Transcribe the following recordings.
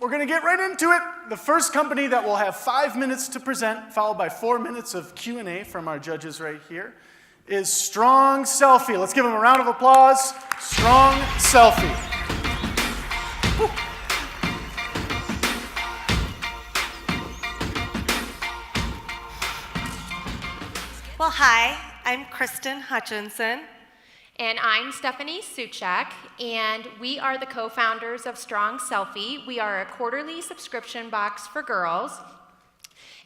we're going to get right into it. The first company that will have 5 minutes to present, followed by 4 minutes of Q&A from our judges right here, is Strong Selfie. Let's give them a round of applause. Strong Selfie. Woo. Well, hi, I'm Kristen Hutchinson. And I'm Stephanie Suchak, and we are the co-founders of Strong Selfie. We are a quarterly subscription box for girls,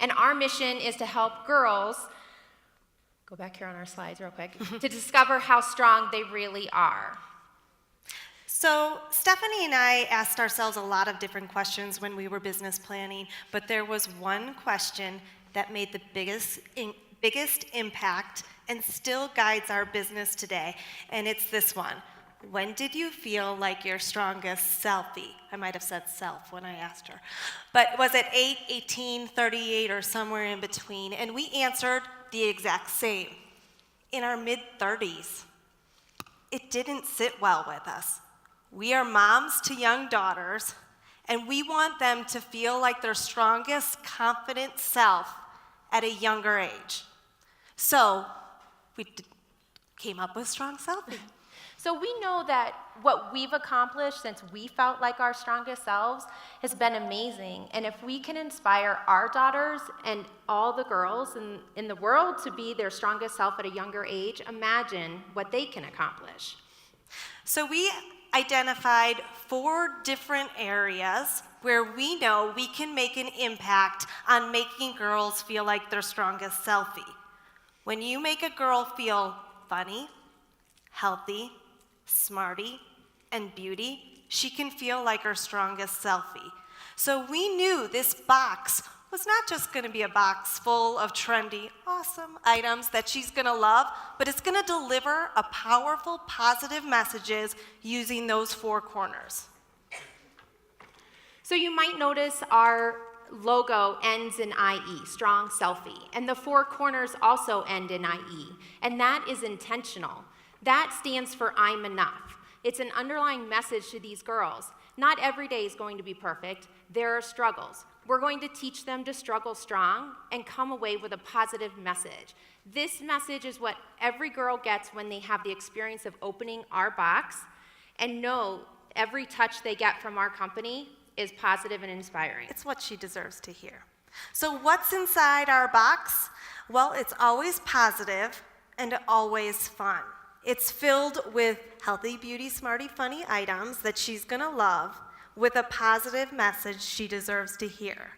and our mission is to help girls, go back here on our slides real quick, to discover how strong they really are. So Stephanie and I asked ourselves a lot of different questions when we were business planning, but there was one question that made the biggest impact and still guides our business today, and it's this one. When did you feel like your strongest selfie? I might have said self when I asked her. But was it 8, 18, 38, or somewhere in between? And we answered the exact same. In our mid-30s. It didn't sit well with us. We are moms to young daughters, and we want them to feel like their strongest, confident self at a younger age. So we came up with Strong Selfie. So we know that what we've accomplished since we felt like our strongest selves has been amazing. And if we can inspire our daughters and all the girls in the world to be their strongest self at a younger age, imagine what they can accomplish. So we identified 4 different areas where we know we can make an impact on making girls feel like their strongest selfie. When you make a girl feel funny, healthy, smarty, and beauty, she can feel like her strongest selfie. So we knew this box was not just going to be a box full of trendy, awesome items that she's going to love, but it's going to deliver a powerful, positive messages using those 4 corners. So you might notice our logo ends in IE, Strong Selfie, and the 4 corners also end in IE, and that is intentional. That stands for I'm enough. It's an underlying message to these girls. Not every day is going to be perfect. There are struggles. We're going to teach them to struggle strong and come away with a positive message. This message is what every girl gets when they have the experience of opening our box and know every touch they get from our company is positive and inspiring. It's what she deserves to hear. So what's inside our box? Well, it's always positive and always fun. It's filled with healthy, beauty, smarty, funny items that she's gonna love with a positive message she deserves to hear.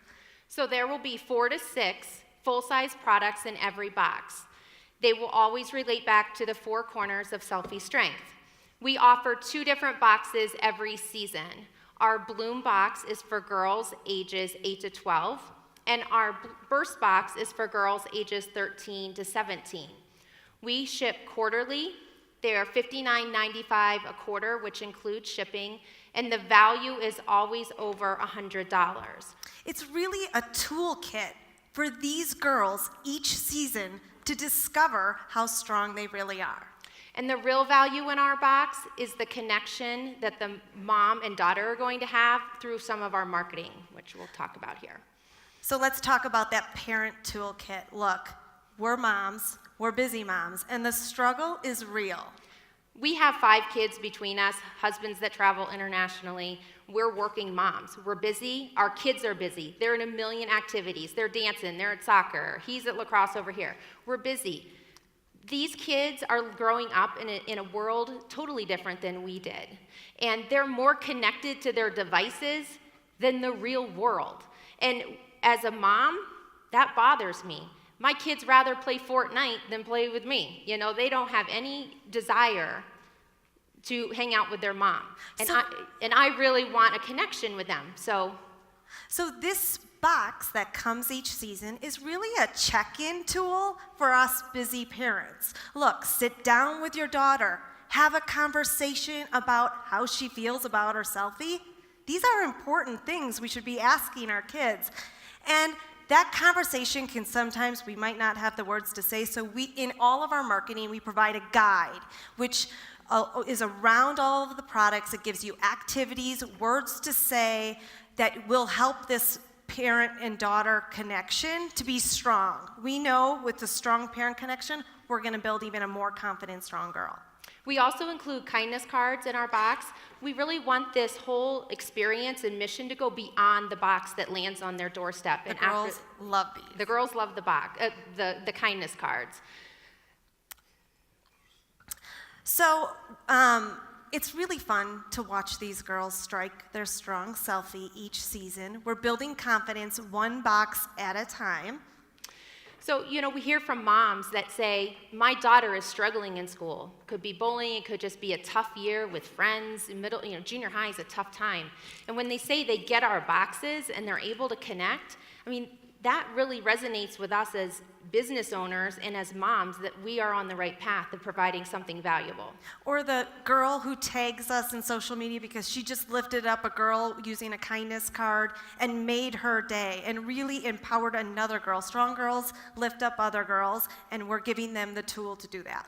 So there will be 4 to 6 full-size products in every box. They will always relate back to the 4 corners of Selfie Strength. We offer 2 different boxes every season. Our Bloom box is for girls ages 8 to 12, and our Burst box is for girls ages 13 to 17. We ship quarterly. They are $59.95 a quarter, which includes shipping, and the value is always over $100. It's really a toolkit for these girls each season to discover how strong they really are. And the real value in our box is the connection that the mom and daughter are going to have through some of our marketing, which we'll talk about here. So let's talk about that parent toolkit. Look, we're moms, we're busy moms, and the struggle is real. We have 5 kids between us, husbands that travel internationally. We're working moms. We're busy. Our kids are busy. They're in a million activities. They're dancing. They're at soccer. He's at lacrosse over here. We're busy. These kids are growing up in a world totally different than we did. And they're more connected to their devices than the real world. And as a mom, that bothers me. My kids rather play Fortnite than play with me. You know, they don't have any desire to hang out with their mom. And I really want a connection with them. So this box that comes each season is really a check-in tool for us busy parents. Look, sit down with your daughter, have a conversation about how she feels about her selfie. These are important things we should be asking our kids. And that conversation can sometimes, we might not have the words to say, so in all of our marketing, we provide a guide, which is around all of the products. It gives you activities, words to say, that will help this parent and daughter connection to be strong. We know with the strong parent connection, we're going to build even a more confident, strong girl. We also include kindness cards in our box. We really want this whole experience and mission to go beyond the box that lands on their doorstep. The girls love these. The girls love the box, the kindness cards. So it's really fun to watch these girls strike their strong selfie each season. We're building confidence one box at a time. So, we hear from moms that say, my daughter is struggling in school. Could be bullying, it could just be a tough year with friends. Junior high is a tough time. And when they say they get our boxes and they're able to connect, that really resonates with us as business owners and as moms, that we are on the right path of providing something valuable. Or the girl who tags us in social media because she just lifted up a girl using a kindness card and made her day and really empowered another girl. Strong girls lift up other girls, and we're giving them the tool to do that.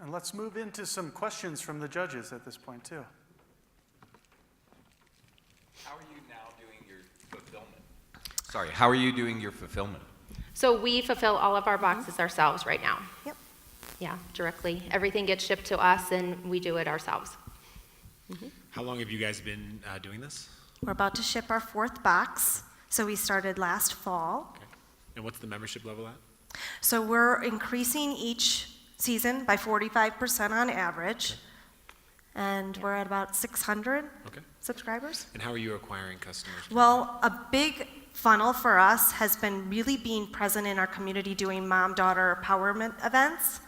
And let's move into some questions from the judges at this point, too. How are you now doing your fulfillment? Sorry, how are you doing your fulfillment? So we fulfill all of our boxes ourselves right now. Yep. Yeah, directly. Everything gets shipped to us and we do it ourselves. How long have you guys been doing this? We're about to ship our 4th box, so we started last fall. Okay. And what's the membership level at? So we're increasing each season by 45% on average, and we're at about 600 subscribers. And how are you acquiring customers? Well, a big funnel for us has been really being present in our community doing mom-daughter empowerment events.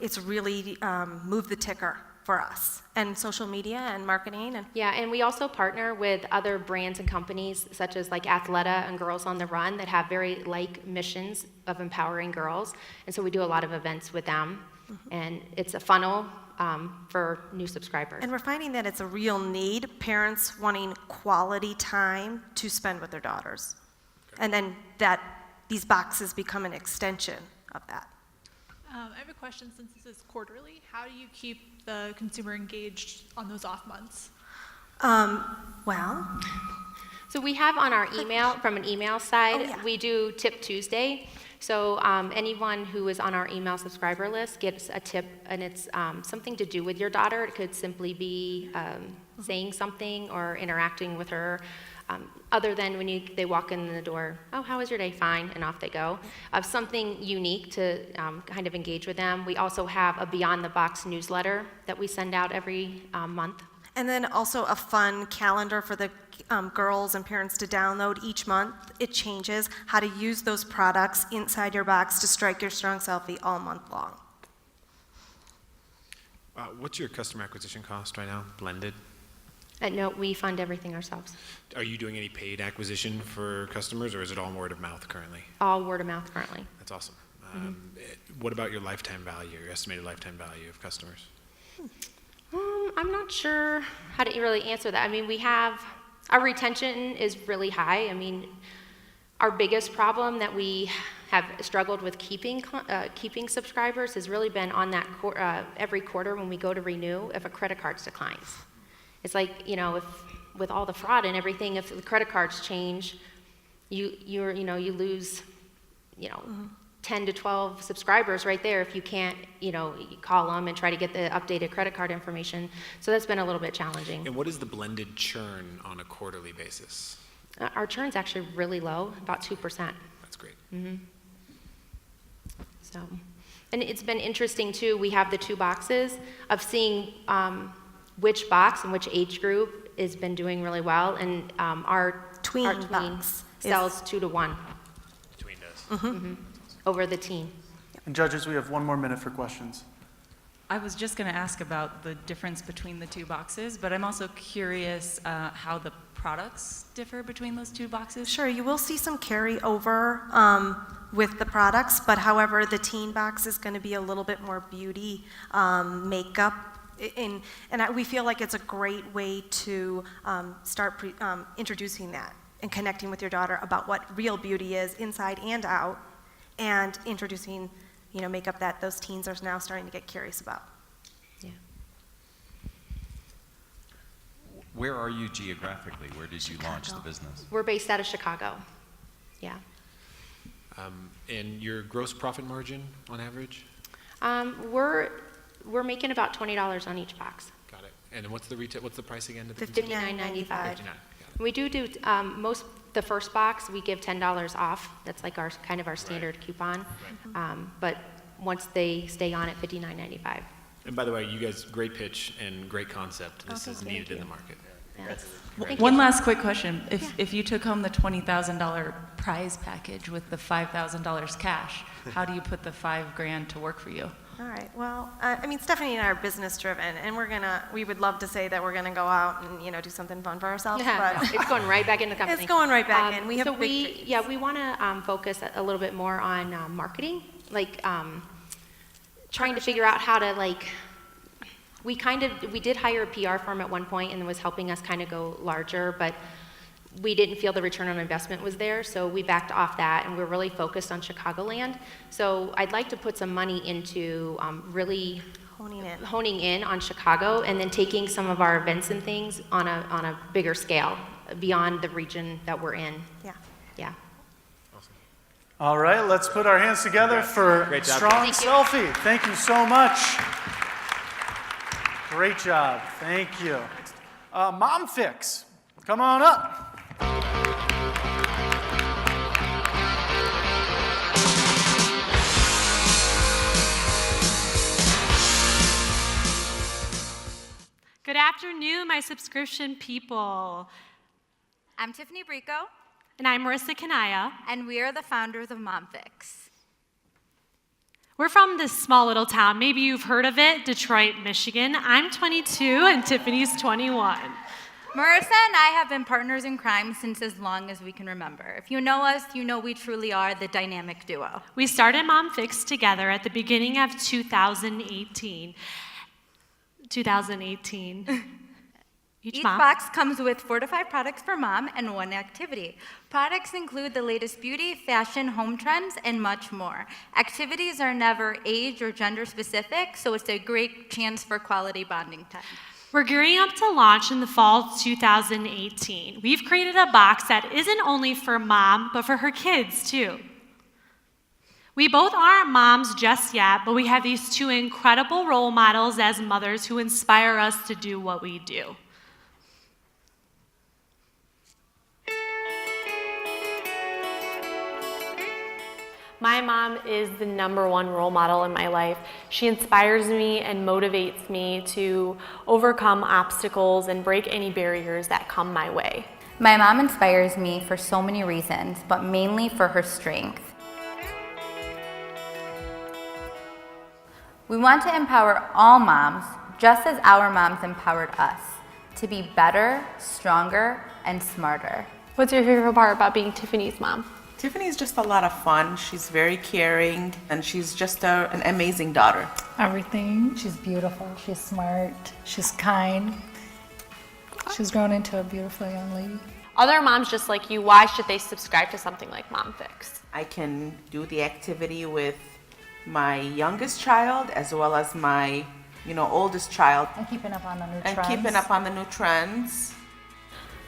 It's really moved the ticker for us, and social media and marketing. Yeah, and we also partner with other brands and companies such as like Athleta and Girls on the Run that have very like missions of empowering girls. And so we do a lot of events with them, and it's a funnel for new subscribers. And we're finding that it's a real need, parents wanting quality time to spend with their daughters. And then these boxes become an extension of that. I have a question. Since this is quarterly, how do you keep the consumer engaged on those off months? So we have on our email, from an email side, yeah. we do Tip Tuesday. So anyone who is on our email subscriber list gets a tip, and it's something to do with your daughter. It could simply be saying something or interacting with her, other than when they walk in the door, oh, how was your day? Fine, and off they go. Something unique to kind of engage with them. We also have a Beyond the Box newsletter that we send out every month. And then also a fun calendar for the girls and parents to download each month. It changes how to use those products inside your box to strike your strong selfie all month long. What's your customer acquisition cost right now, blended? No, we fund everything ourselves. Are you doing any paid acquisition for customers, or is it all word of mouth currently? All word of mouth currently. That's awesome. What about your lifetime value, your estimated lifetime value of customers? I'm not sure how to really answer that. Our retention is really high. Our biggest problem that we have struggled with keeping subscribers has really been on that every quarter when we go to renew, if a credit card declines. It's like, if with all the fraud and everything, if the credit cards change, you lose, 10 to 12 subscribers right there if you can't, you call them and try to get the updated credit card information. So that's been a little bit challenging. And what is the blended churn on a quarterly basis? Our churn's actually really low, about 2%. That's great. So, and it's been interesting too. We have the 2 boxes of seeing which box and which age group has been doing really well, and our tween box sells 2 to 1. Tween does. Over the teen. And judges, we have 1 more minute for questions. I was just going to ask about the difference between the 2 boxes, but I'm also curious how the products differ between those 2 boxes. Sure, you will see some carryover with the products, but however, the teen box is going to be a little bit more beauty, makeup, and we feel like it's a great way to start introducing that and connecting with your daughter about what real beauty is inside and out, and introducing, makeup that those teens are now starting to get curious about. Yeah. Where are you geographically? Where did you launch the business? We're based out of Chicago. Yeah. And your gross profit margin on average? We're making about $20 on each box. Got it. And then what's the price again? To the $59.95. 59. Got it. We do the first box, we give $10 off. That's like our kind of our standard coupon. But once they stay on at $59.95. And by the way, you guys, great pitch and great concept. This is needed in the market. Yeah. One last quick question. If you took home the $20,000 prize package with the $5,000 cash, how do you put the $5,000 to work for you? All right, well, I mean, Stephanie and I are business driven, and we would love to say that we're gonna go out and, do something fun for ourselves, Yeah, but it's going right back in the company. it's going right back in. We have so big dreams. Yeah, we want to focus a little bit more on marketing, like trying to figure out how to we did hire a PR firm at one point and was helping us kind of go larger, but we didn't feel the return on investment was there, so we backed off that, and we're really focused on Chicagoland. So I'd like to put some money into really honing in on Chicago, and then taking some of our events and things on a bigger scale beyond the region that we're in. Yeah. Yeah. All right, let's put our hands together for Great job. Strong Thank you. Selfie. Thank you so much. Great job. Thank you. Mom Fix, come on up. Good afternoon, my subscription people. I'm Tiffany Brico, And I'm Marissa Kanaya. and we are the founders of MomFix. We're from this small little town. Maybe you've heard of it, Detroit, Michigan. I'm 22 and Tiffany's 21. Marissa and I have been partners in crime since as long as we can remember. If you know us, you know we truly are the dynamic duo. We started Mom Fix together at the beginning of 2018. Each mom. box comes with 4 to 5 products for mom and 1 activity. Products include the latest beauty, fashion, home trends, and much more. Activities are never age or gender specific, so it's a great chance for quality bonding time. We're gearing up to launch in the fall of 2018. We've created a box that isn't only for mom, but for her kids too. We both aren't moms just yet, but we have these 2 incredible role models as mothers who inspire us to do what we do. My mom is the #1 role model in my life. She inspires me and motivates me to overcome obstacles and break any barriers that come my way. My mom inspires me for so many reasons, but mainly for her strength. We want to empower all moms, just as our moms empowered us, to be better, stronger, and smarter. What's your favorite part about being Tiffany's mom? Tiffany's just a lot of fun. She's very caring, and she's just an amazing daughter. Everything. She's beautiful. She's smart. She's kind. She's grown into a beautiful young lady. Other moms just like you, why should they subscribe to something like Mom Fix? I can do the activity with my youngest child as well as my, oldest child. And keeping up on the new And trends. keeping up on the new trends.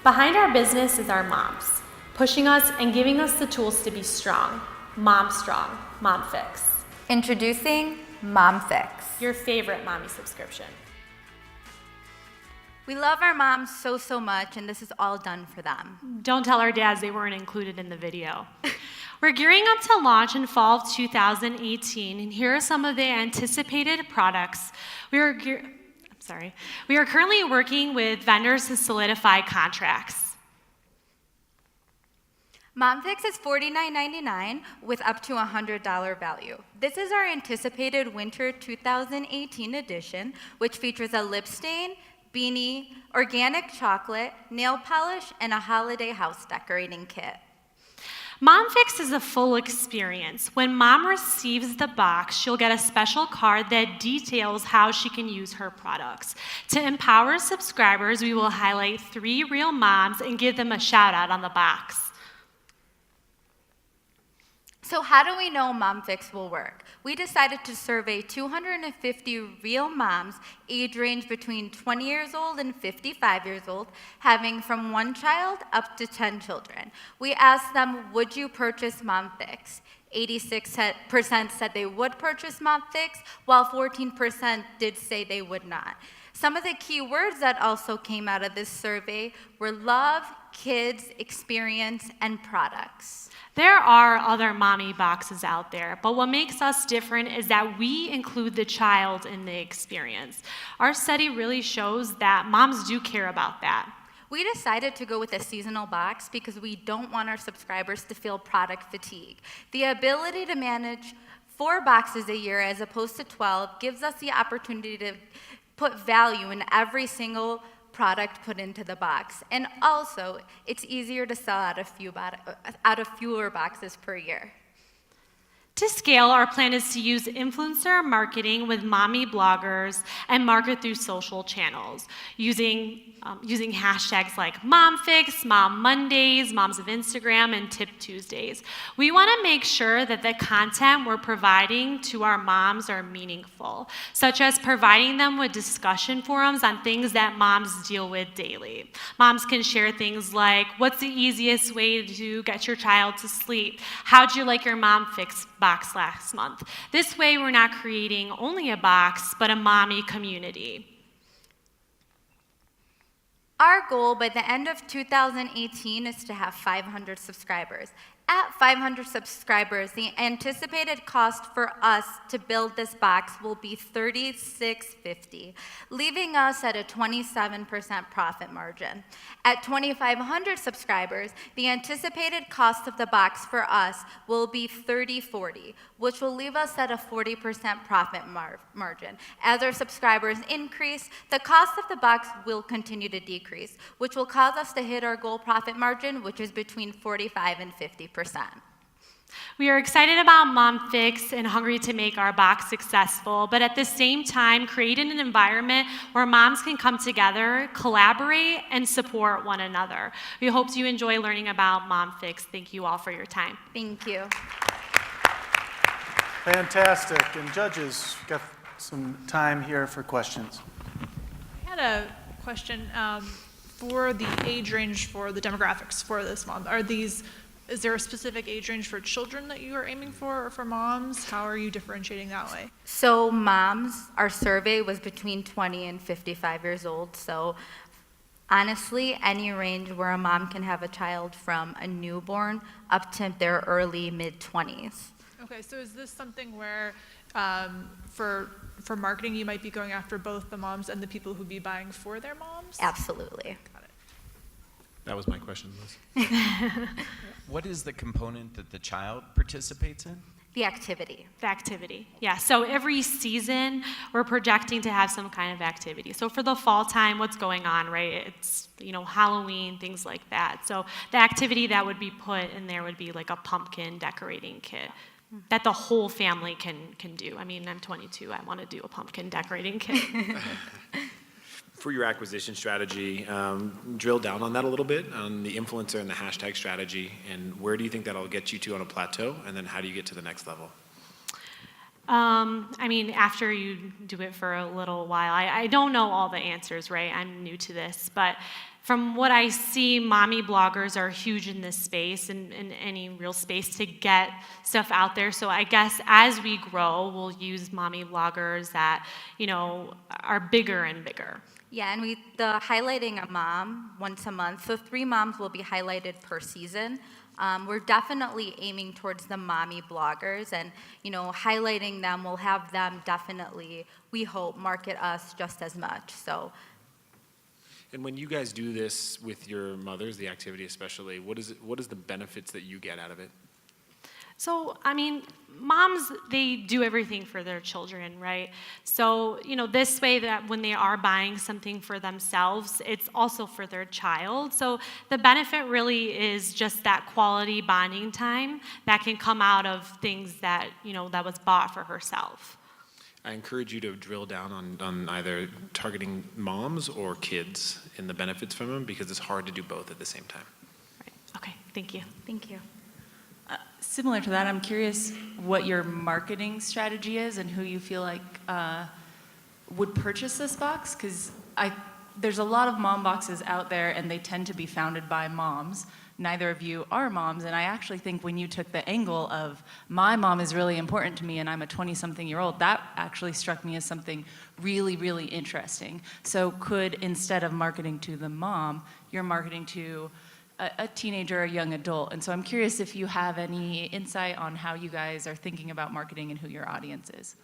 Behind our business is our moms, pushing us and giving us the tools to be strong. Mom Fix. Introducing MomFix. Your favorite mommy subscription. We love our moms so much, and this is all done for them. Don't tell our dads they weren't included in the video. We're gearing up to launch in fall of 2018, and here are some of the anticipated products. We are currently working with vendors to solidify contracts. MomFix is $49.99 with up to $100 value. This is our anticipated winter 2018 edition, which features a lip stain, beanie, organic chocolate, nail polish, and a holiday house decorating kit. Mom Fix is a full experience. When mom receives the box, she'll get a special card that details how she can use her products. To empower subscribers, we will highlight 3 real moms and give them a shout out on the box. So how do we know MomFix will work? We decided to survey 250 real moms, age range between 20 years old and 55 years old, having from 1 child up to 10 children. We asked them, would you purchase MomFix? 86% said they would purchase MomFix, while 14% did say they would not. Some of the key words that also came out of this survey were love, kids, experience, and products. There are other mommy boxes out there, but what makes us different is that we include the child in the experience. Our study really shows that moms do care about that. We decided to go with a seasonal box because we don't want our subscribers to feel product fatigue. The ability to manage 4 boxes a year as opposed to 12 gives us the opportunity to put value in every single product put into the box. And also, it's easier to sell out of fewer boxes per year. To scale, our plan is to use influencer marketing with mommy bloggers and market through social channels using hashtags like MomFix, Mom Mondays, Moms of Instagram, and Tip Tuesdays. We want to make sure that the content we're providing to our moms are meaningful, such as providing them with discussion forums on things that moms deal with daily. Moms can share things like, what's the easiest way to get your child to sleep? How'd you like your MomFix box last month? This way, we're not creating only a box, but a mommy community. Our goal by the end of 2018 is to have 500 subscribers. At 500 subscribers, the anticipated cost for us to build this box will be $36.50, leaving us at a 27% profit margin. At 2,500 subscribers, the anticipated cost of the box for us will be $30.40, which will leave us at a 40% profit margin. As our subscribers increase, the cost of the box will continue to decrease, which will cause us to hit our goal profit margin, which is between 45 and 50%. We are excited about MomFix and hungry to make our box successful, but at the same time, creating an environment where moms can come together, collaborate, and support one another. We hope you enjoy learning about MomFix. Thank you all for your time. Thank you. Fantastic. And judges, got some time here for questions. I had a question for the age range for the demographics for this month. Is there a specific age range for children that you are aiming for, or for moms? How are you differentiating that way? So moms, our survey was between 20 and 55 years old. So honestly, any range where a mom can have a child from a newborn up to their early mid-20s. Okay, so is this something where for marketing you might be going after both the moms and the people who be buying for their moms? Absolutely. Got it. That was my question, Liz. What is the component that the child participates in? The activity. The activity, yeah. So every season, we're projecting to have some kind of activity. So for the fall time, what's going on, right? It's, Halloween, things like that. So the activity that would be put in there would be like a pumpkin decorating kit that the whole family can do. I mean, I'm 22, I want to do a pumpkin decorating kit. For your acquisition strategy, drill down on that a little bit, on the influencer and the hashtag strategy, and where do you think that'll get you to on a plateau, and then how do you get to the next level? I mean, after you do it for a little while, I don't know all the answers, right? I'm new to this, but from what I see, mommy bloggers are huge in this space, in any real space, to get stuff out there. So I guess as we grow, we'll use mommy bloggers that, are bigger and bigger. Yeah, and the highlighting a mom once a month, so 3 moms will be highlighted per season. We're definitely aiming towards the mommy bloggers, and highlighting them will have them definitely, we hope, market us just as much. So. And when you guys do this with your mothers, the activity especially, what is the benefits that you get out of it? So, I mean, moms, they do everything for their children, right? So, this way that when they are buying something for themselves, it's also for their child. So the benefit really is just that quality bonding time that can come out of things that, that was bought for herself. I encourage you to drill down on either targeting moms or kids and the benefits from them, because it's hard to do both at the same time. Right. Okay, thank you. Thank you. similar to that, I'm curious what your marketing strategy is and who you feel like would purchase this box, because there's a lot of mom boxes out there and they tend to be founded by moms. Neither of you are moms, and I actually think when you took the angle of my mom is really important to me and I'm a 20-something-year-old, that actually struck me as something really, really interesting. So could, instead of marketing to the mom, you're marketing to a teenager or a young adult? And so I'm curious if you have any insight on how you guys are thinking about marketing and who your audience is.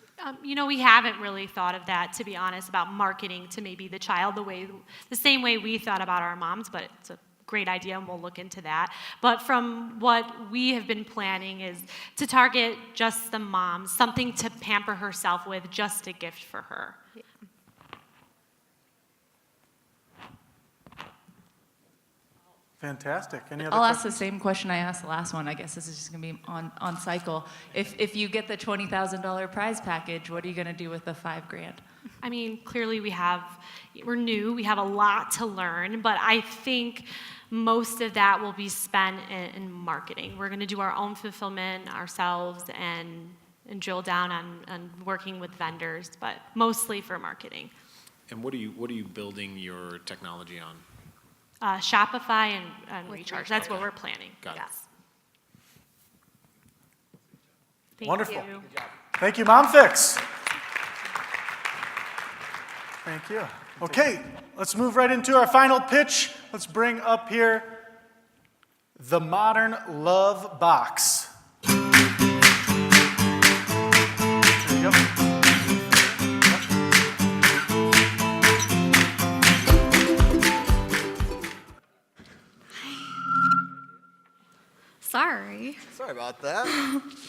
We haven't really thought of that, to be honest, about marketing to maybe the child the same way we thought about our moms, but it's a great idea and we'll look into that. But from what we have been planning is to target just the mom, something to pamper herself with, just a gift for her. Yeah. Fantastic. Any other I'll ask questions? the same question I asked the last one. I guess this is just going to be on cycle. If you get the $20,000 prize package, what are you going to do with the $5,000? I mean, clearly we're new, we have a lot to learn, but I think most of that will be spent in marketing. We're going to do our own fulfillment ourselves and drill down on working with vendors, but mostly for marketing. And what are you building your technology on? Shopify and Recharge. That's what we're planning. Got it. Yes. Thank Wonderful. you. Thank you, MomFix. Thank you. Okay, let's move right into our final pitch. Let's bring up here the Modern Love Box. There you go. Sorry about that.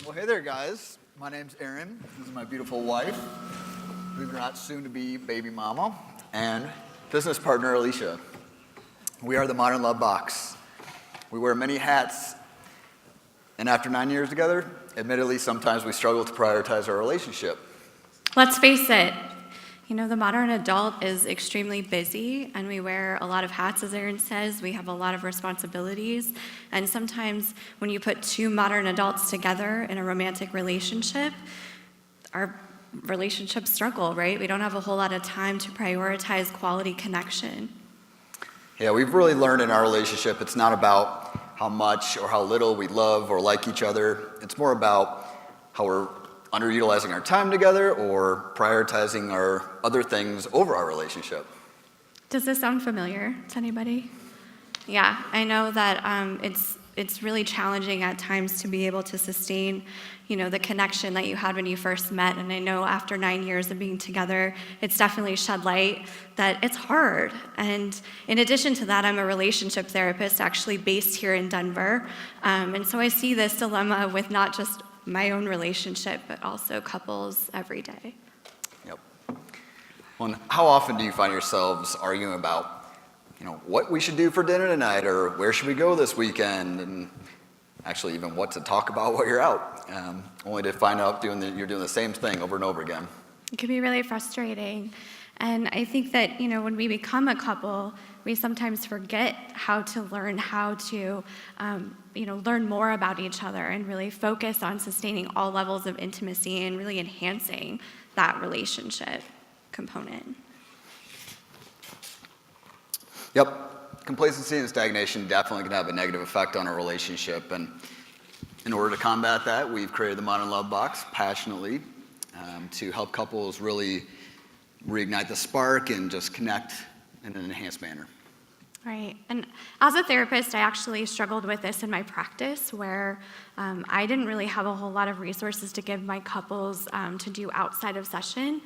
Well, hey there, guys. My name's Erin. This is my beautiful wife, believe it or not, soon to be baby mama, and business partner Alicia. We are the Modern Love Box. We wear many hats, and after 9 years together, admittedly, sometimes we struggle to prioritize our relationship. Let's face it, the modern adult is extremely busy, and we wear a lot of hats, as Erin says. We have a lot of responsibilities, and sometimes when you put two modern adults together in a romantic relationship, our relationships struggle, right? We don't have a whole lot of time to prioritize quality connection. Yeah, we've really learned in our relationship, it's not about how much or how little we love or like each other. It's more about how we're underutilizing our time together or prioritizing our other things over our relationship. Does this sound familiar to anybody? Yeah, I know that it's really challenging at times to be able to sustain, the connection that you had when you first met. And I know after 9 years of being together, it's definitely shed light that it's hard. And in addition to that, I'm a relationship therapist actually based here in Denver. And so I see this dilemma with not just my own relationship, but also couples every day. Yep. Well, and how often do you find yourselves arguing about, what we should do for dinner tonight, or where should we go this weekend, and actually even what to talk about while you're out, only to find out you're doing the same thing over and over again? It can be really frustrating. And I think that, when we become a couple, we sometimes forget how to learn learn more about each other and really focus on sustaining all levels of intimacy and really enhancing that relationship component. Yep. Complacency and stagnation definitely can have a negative effect on our relationship. And in order to combat that, we've created the Modern Love Box passionately to help couples really reignite the spark and just connect in an enhanced manner. Right. And as a therapist, I actually struggled with this in my practice where I didn't really have a whole lot of resources to give my couples to do outside of session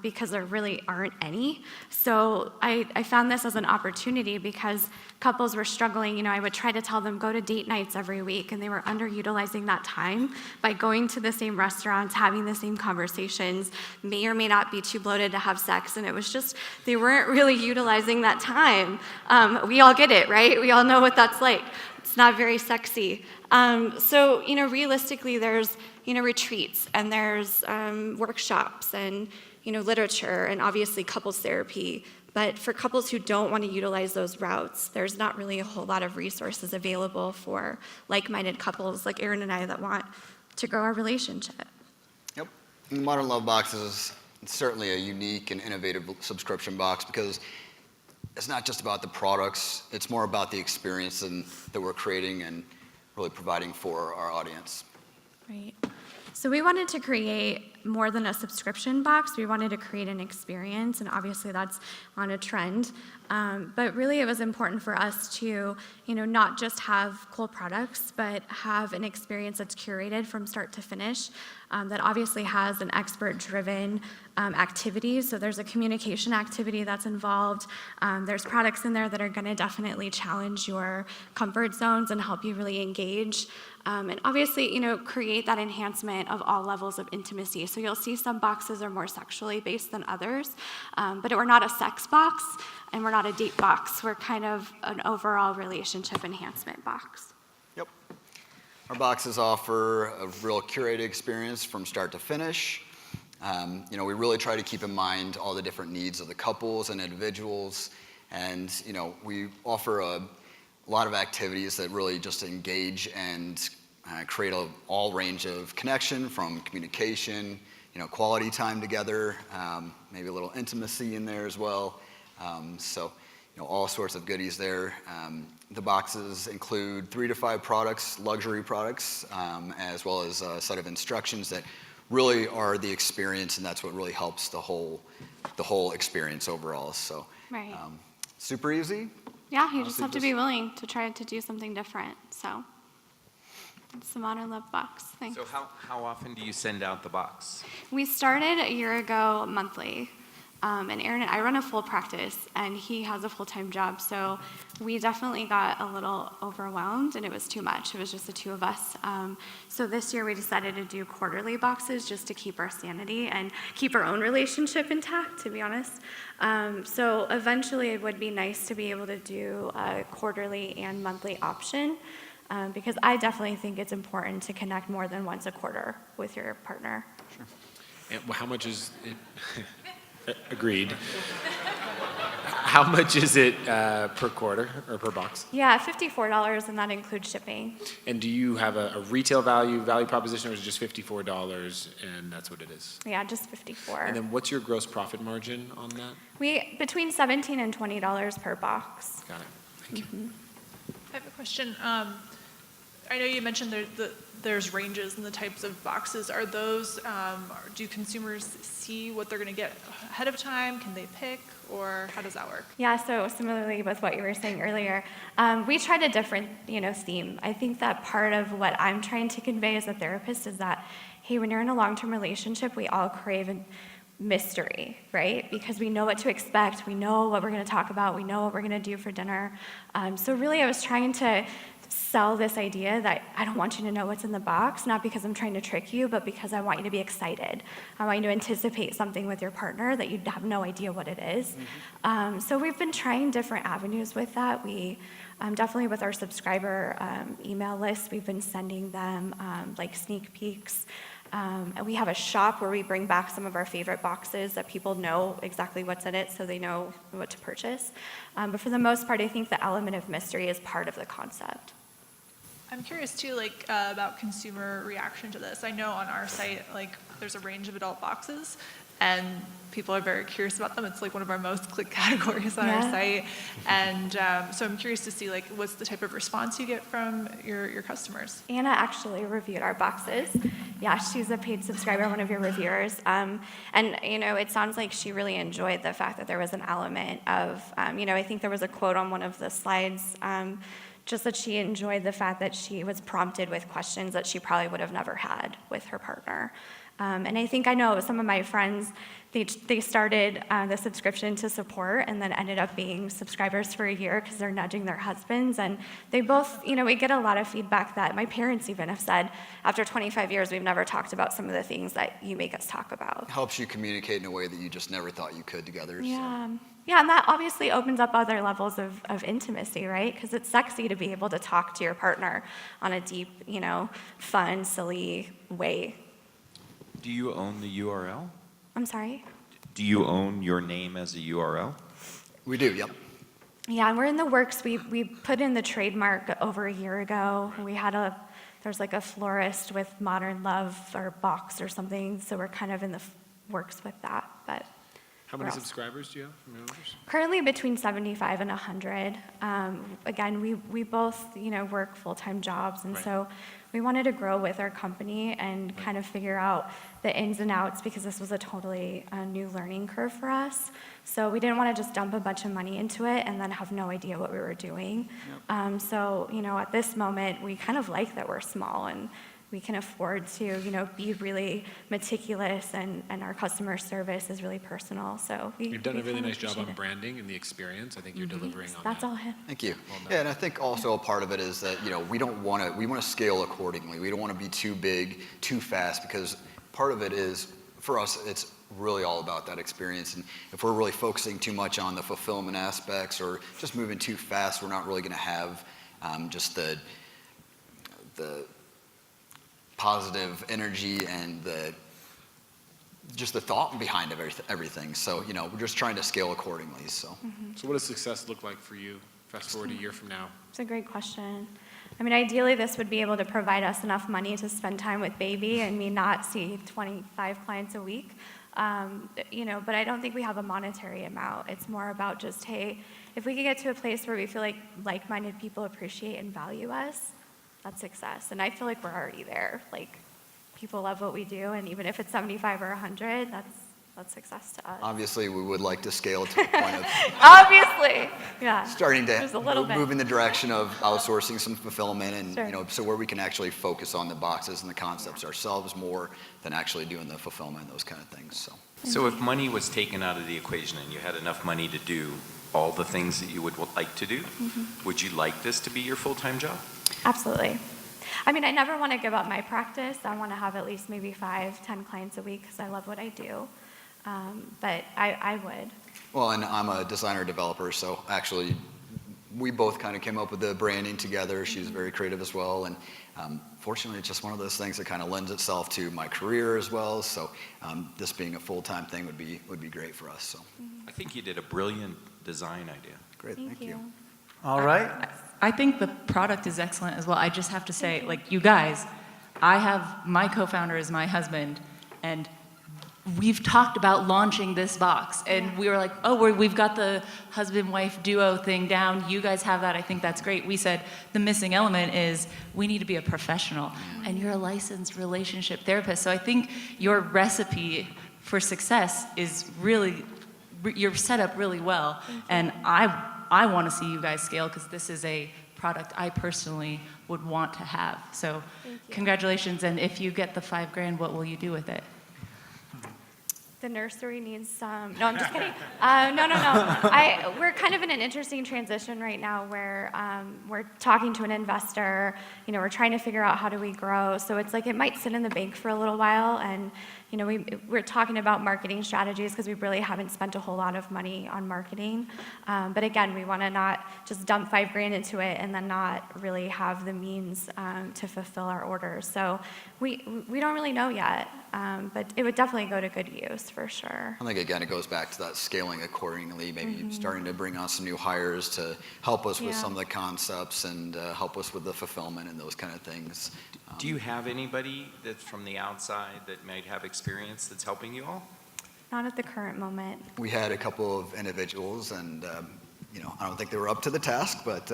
because there really aren't any. So I found this as an opportunity because couples were struggling. I would try to tell them go to date nights every week, and they were underutilizing that time by going to the same restaurants, having the same conversations, may or may not be too bloated to have sex, and it was just, they weren't really utilizing that time. We all get it, right? We all know what that's like. It's not very sexy. So, realistically, there's, retreats, and there's workshops, and, literature, and obviously couples therapy. But for couples who don't want to utilize those routes, there's not really a whole lot of resources available for like-minded couples like Aaron and I that want to grow our relationship. Yep. Modern Love Box is certainly a unique and innovative subscription box because it's not just about the products, it's more about the experience that we're creating and really providing for our audience. Right. So we wanted to create more than a subscription box. We wanted to create an experience, and obviously that's on a trend. But really it was important for us to, not just have cool products, but have an experience that's curated from start to finish, that obviously has an expert-driven activity. So there's a communication activity that's involved. There's products in there that are gonna definitely challenge your comfort zones and help you really engage. And obviously, create that enhancement of all levels of intimacy. So you'll see some boxes are more sexually based than others, but we're not a sex box and we're not a date box. We're kind of an overall relationship enhancement box. Yep. Our boxes offer a real curated experience from start to finish. We really try to keep in mind all the different needs of the couples and individuals. And, we offer a lot of activities that really just engage and create all range of connection from communication, quality time together, maybe a little intimacy in there as well. All sorts of goodies there. The boxes include 3 to 5 products, luxury products, as well as a set of instructions that really are the experience, and that's what really helps the whole experience overall. So, Right. Super easy. Yeah, you just have to be willing to try to do something different. So it's the Modern Love Box. Thanks. So how often do you send out the box? We started a year ago monthly. And Aaron and I run a full practice, and he has a full-time job, so we definitely got a little overwhelmed, and it was too much. It was just the two of us. So this year we decided to do quarterly boxes just to keep our sanity and keep our own relationship intact, to be honest. So eventually it would be nice to be able to do a quarterly and monthly option, because I definitely think it's important to connect more than once a quarter with your partner. Sure. And how much is it? Agreed. How much is it per quarter or per box? Yeah, $54, and that includes shipping. And do you have a retail value proposition, or is it just $54 and that's what it is? Yeah, just $54. And then what's your gross profit margin on that? We between $17 and $20 per box. Got it. Thank you. I have a question. I know you mentioned there's ranges in the types of boxes. Are those, do consumers see what they're going to get ahead of time? Can they pick, or how does that work? Yeah, so similarly with what you were saying earlier, we tried a different, theme. I think that part of what I'm trying to convey as a therapist is that, hey, when you're in a long-term relationship, we all crave mystery, right? Because we know what to expect, we know what we're going to talk about, we know what we're going to do for dinner. So really I was trying to sell this idea that I don't want you to know what's in the box, not because I'm trying to trick you, but because I want you to be excited. I want you to anticipate something with your partner that you have no idea what it is. Mm-hmm. So we've been trying different avenues with that. We definitely with our subscriber email list, we've been sending them like sneak peeks. And we have a shop where we bring back some of our favorite boxes that people know exactly what's in it, so they know what to purchase. But for the most part, I think the element of mystery is part of the concept. I'm curious too, about consumer reaction to this. I know on our site, there's a range of adult boxes, and people are very curious about them. It's one of our most clicked categories on our site, and so I'm curious to see what's the type of response you get from your customers. Anna actually reviewed our boxes. Yeah, she's a paid subscriber, one of your reviewers, and it sounds like she really enjoyed the fact that there was an element of, I think there was a quote on one of the slides. Just that she enjoyed the fact that she was prompted with questions that she probably would have never had with her partner. And I know some of my friends, they started the subscription to support and then ended up being subscribers for a year because they're nudging their husbands. And they both, we get a lot of feedback that my parents even have said, after 25 years, we've never talked about some of the things that you make us talk about. It helps you communicate in a way that you just never thought you could together. Yeah. So. Yeah, and that obviously opens up other levels of intimacy, right? Because it's sexy to be able to talk to your partner on a deep, fun, silly way. Do you own the URL? I'm sorry? Do you own your name as a URL? We do, yep. Yeah, and we're in the works. We put in the trademark over a year ago. We had there's like a florist with Modern Love or box or something, so we're kind of in the works with that. But How many subscribers do you have from members? currently between 75 and 100. Again, we both, work full-time jobs, and Right. so we wanted to grow with our company and kind of figure out the ins and outs because this was a totally new learning curve for us. So we didn't want to just dump a bunch of money into it and then have no idea what we were doing. So, at this moment, we kind of like that we're small and we can afford to, be really meticulous and our customer service is really personal. So You've done a really kind of nice job on appreciate it. branding and the experience. I think you're delivering on That's that. all him. Thank you. Yeah, and I think also a part of it is that, we want to scale accordingly. We don't want to be too big, too fast, because part of it is, for us, it's really all about that experience. And if we're really focusing too much on the fulfillment aspects or just moving too fast, we're not really going to have just the positive energy and the thought behind everything. So, we're just trying to scale accordingly. So, So what does success look like for you, fast forward a year from now? It's a great question. I mean, ideally, this would be able to provide us enough money to spend time with baby and me not see 25 clients a week. But I don't think we have a monetary amount. It's more about just, hey, if we could get to a place where we feel like like-minded people appreciate and value us, that's success. And I feel like we're already there. Like, people love what we do, and even if it's 75 or 100, that's success to us. obviously, we would like to scale to the point of Obviously, yeah. starting to Just a little bit. move in the direction of outsourcing some fulfillment and, Sure. so where we can actually focus on the boxes and the concepts ourselves more than actually doing the fulfillment and those kind of things. So if money was taken out of the equation and you had enough money to do all the things that you would like to do, would you like this to be your full-time job? Absolutely. I mean, I never want to give up my practice. I want to have at least maybe 5-10 clients a week because I love what I do. But I would. Well, and I'm a designer developer, so actually we both kind of came up with the branding together. She's very creative as well, and fortunately it's just one of those things that kind of lends itself to my career as well. So this being a full-time thing would be great for us. So I think you did a brilliant design idea. great, thank you. All right. I think the product is excellent as well. I just have to say, like, you guys, I have my co-founder is my husband, and we've talked about launching this box, and we were like, oh, we've got the husband-wife duo thing down. You guys have that. I think that's great. We said the missing element is we need to be a professional, and you're a licensed relationship therapist. So I think your recipe for success is really, you're set up really well, and I want to see you guys scale because this is a product I personally would want to have. So congratulations, and if you get the $5,000, what will you do with it? The nursery needs some. No, I'm just kidding. No. We're kind of in an interesting transition right now where we're talking to an investor. We're trying to figure out how do we grow. So it's like it might sit in the bank for a little while, and we're talking about marketing strategies because we really haven't spent a whole lot of money on marketing. But again, we want to not just dump $5,000 into it and then not really have the means to fulfill our orders. So we don't really know yet, but it would definitely go to good use for sure. I think, again, it goes back to that scaling accordingly, maybe starting to bring on some new hires to help us with some of the concepts and help us with the fulfillment and those kind of things. Do you have anybody that's from the outside that might have experience that's helping you all? Not at the current moment. We had a couple of individuals, and I don't think they were up to the task, but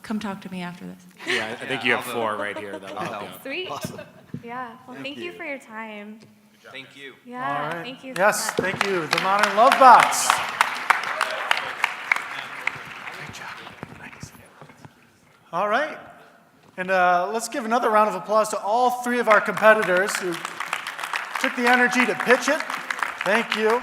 Come talk to me after this. Yeah, I think you have 4 right here. That will help you out. Sweet. awesome. Yeah. Well, thank you for your time. Thank you. Yeah. All right. Thank you. Yes, so much. thank you. The Modern Love Box. Great job. Thanks. All right. And let's give another round of applause to all 3 of our competitors who took the energy to pitch it. Thank you.